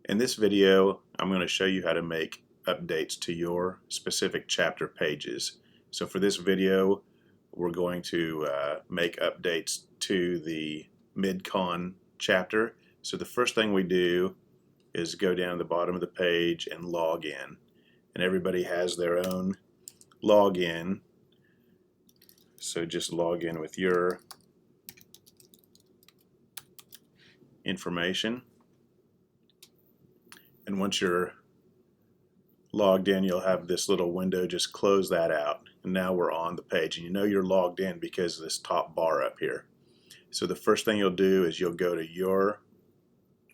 In this video, I'm going to show you how to make updates to your specific chapter pages. So for this video, we're going to make updates to the mid-con chapter. So the first thing we do is go down to the bottom of the page and log in. And everybody has their own login. So just log in with your information. And once you're logged in, you'll have this little window. Just close that out. And now we're on the page. And you know you're logged in because of this top bar up here. So the first thing you'll do is you'll go to your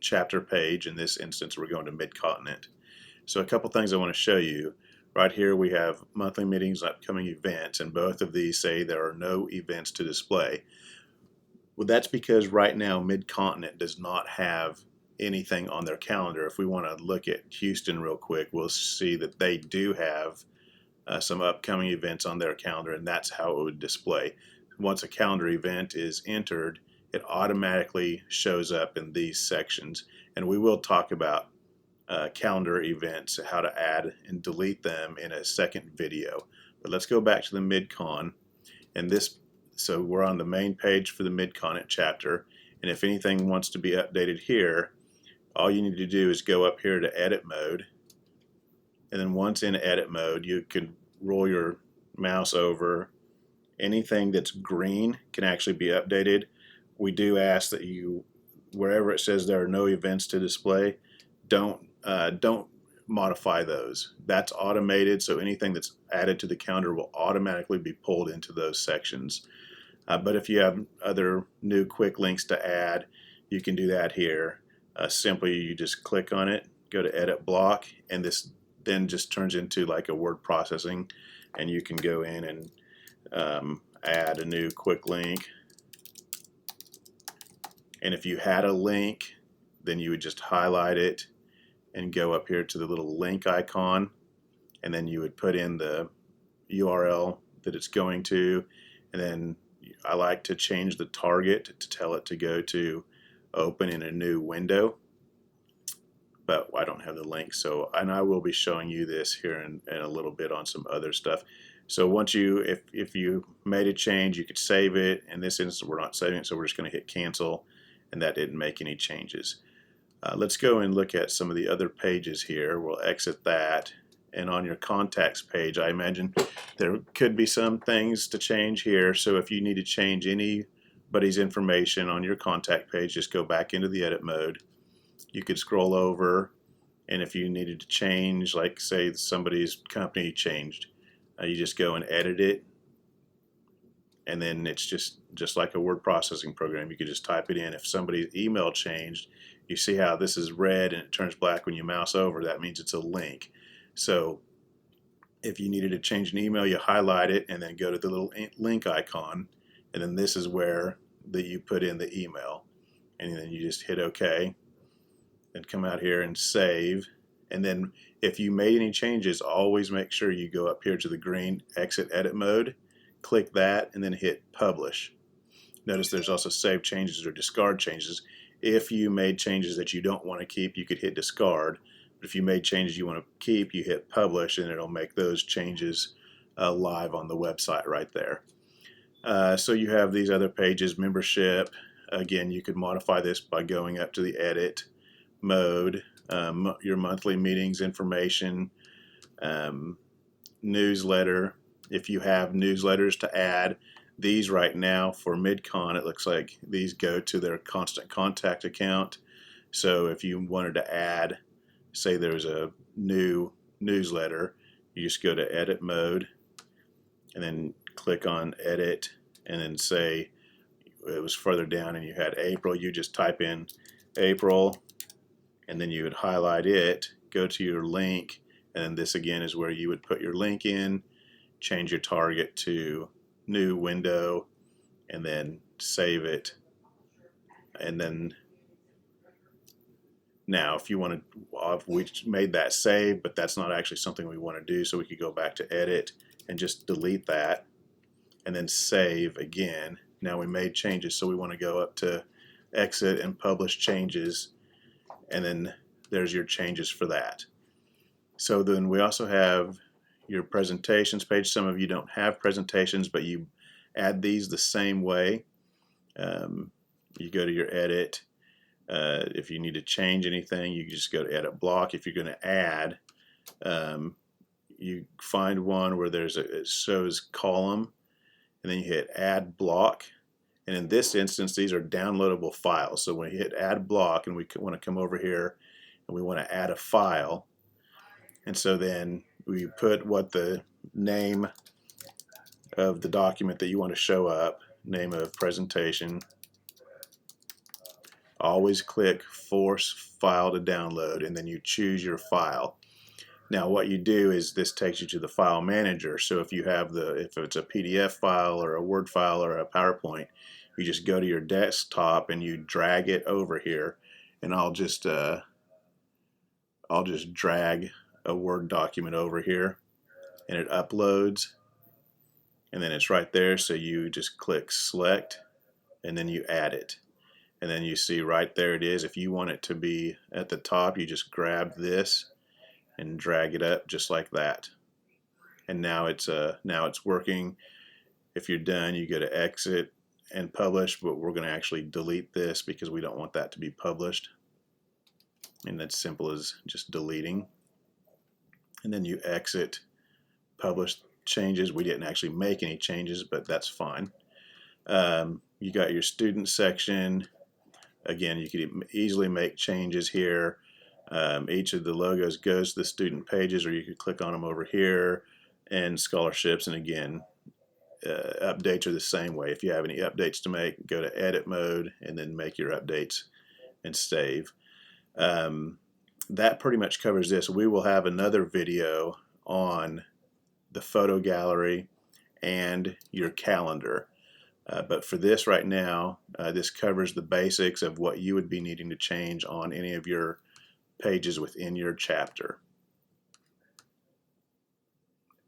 chapter page. In this instance, we're going to Mid-Continent. So a couple things I want to show you. Right here we have monthly meetings, upcoming events, and both of these say there are no events to display. Well, that's because right now Mid-Continent does not have anything on their calendar. If we want to look at Houston real quick, we'll see that they do have some upcoming events on their calendar, and that's how it would display. Once a calendar event is entered, it automatically shows up in these sections, and we will talk about calendar events, how to add and delete them in a second video. But let's go back to the Mid-Con, and so we're on the main page for the Mid-Continent chapter, and if anything wants to be updated here, all you need to do is go up here to edit mode, and then once in edit mode, you can roll your mouse over. Anything that's green can actually be updated. We do ask that you, wherever it says there are no events to display, don't modify those. That's automated, so anything that's added to the calendar will automatically be pulled into those sections. But if you have other new quick links to add, you can do that here. Simply you just click on it, go to edit block, and this then just turns into like a word processing, and you can go in and add a new quick link. And if you had a link, then you would just highlight it and go up here to the little link icon, and then you would put in the URL that it's going to, and then I like to change the target to tell it to go to open in a new window, but I don't have the link, so, and I will be showing you this here in a little bit on some other stuff. So once if you made a change, you could save it. In this instance, we're not saving it, so we're just going to hit cancel, and that didn't make any changes. Let's go and look at some of the other pages here. We'll exit that, and on your contacts page, I imagine there could be some things to change here. So if you need to change anybody's information on your contact page, just go back into the edit mode. You could scroll over, and if you needed to change, like say somebody's company changed, you just go and edit it, and then it's just like a word processing program. You could just type it in. If somebody's email changed, you see how this is red and it turns black when you mouse over. That means it's a link. So if you needed to change an email, you highlight it and then go to the little link icon, and then this is where you put in the email, and then you just hit OK and come out here and save. And then if you made any changes, always make sure you go up here to the green exit edit mode, click that, and then hit publish. Notice there's also save changes or discard changes. If you made changes that you don't want to keep, you could hit discard. But if you made changes you want to keep, you hit publish, and it'll make those changes live on the website right there. So you have these other pages, membership. Again, you could modify this by going up to the edit mode, your monthly meetings information, newsletter. If you have newsletters to add, these right now for Mid-Con, it looks like these go to their constant contact account. So if you wanted to add, say there's a new newsletter, you just go to edit mode and then click on edit, and then say it was further down and you had April, you just type in April, and then you would highlight it, go to your link, and then this again is where you would put your link in, change your target to new window, and then save it. And then now if you want to, we made that save, but that's not actually something we want to do, so we could go back to edit and just delete that and then save again. Now we made changes, so we want to go up to exit and publish changes, and then there's your changes for that. So then we also have your presentations page. Some of you don't have presentations, but you add these the same way. You go to your edit. If you need to change anything, you just go to edit block. If you're going to add, you find one where it shows column, and then you hit add block. And in this instance, these are downloadable files. So when you hit add block and we want to come over here and we want to add a file, and so then we put what the name of the document that you want to show up, name of presentation. Always click force file to download, and then you choose your file. Now what you do is this takes you to the file manager. So if you have if it's a PDF file or a Word file or a PowerPoint, you just go to your desktop and you drag it over here, and I'll just drag a Word document over here, and it uploads, and then it's right there. So you just click select, and then you add it, and then you see right there it is. If you want it to be at the top, you just grab this and drag it up just like that, and now it's working. If you're done, you go to exit and publish, but we're going to actually delete this because we don't want that to be published, and that's simple as just deleting. And then you exit, publish changes. We didn't actually make any changes, but that's fine. You got your student section. Again, you could easily make changes here. Each of the logos goes to the student pages, or you could click on them over here, and scholarships. And again, updates are the same way. If you have any updates to make, go to edit mode and then make your updates and save. That pretty much covers this. We will have another video on the photo gallery and your calendar. But for this right now, this covers the basics of what you would be needing to change on any of your pages within your chapter.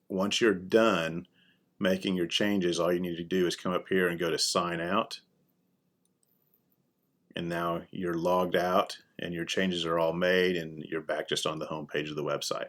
Once you're done making your changes, all you need to do is come up here and go to sign out, and now you're logged out and your changes are all made, and you're back just on the home page of the website.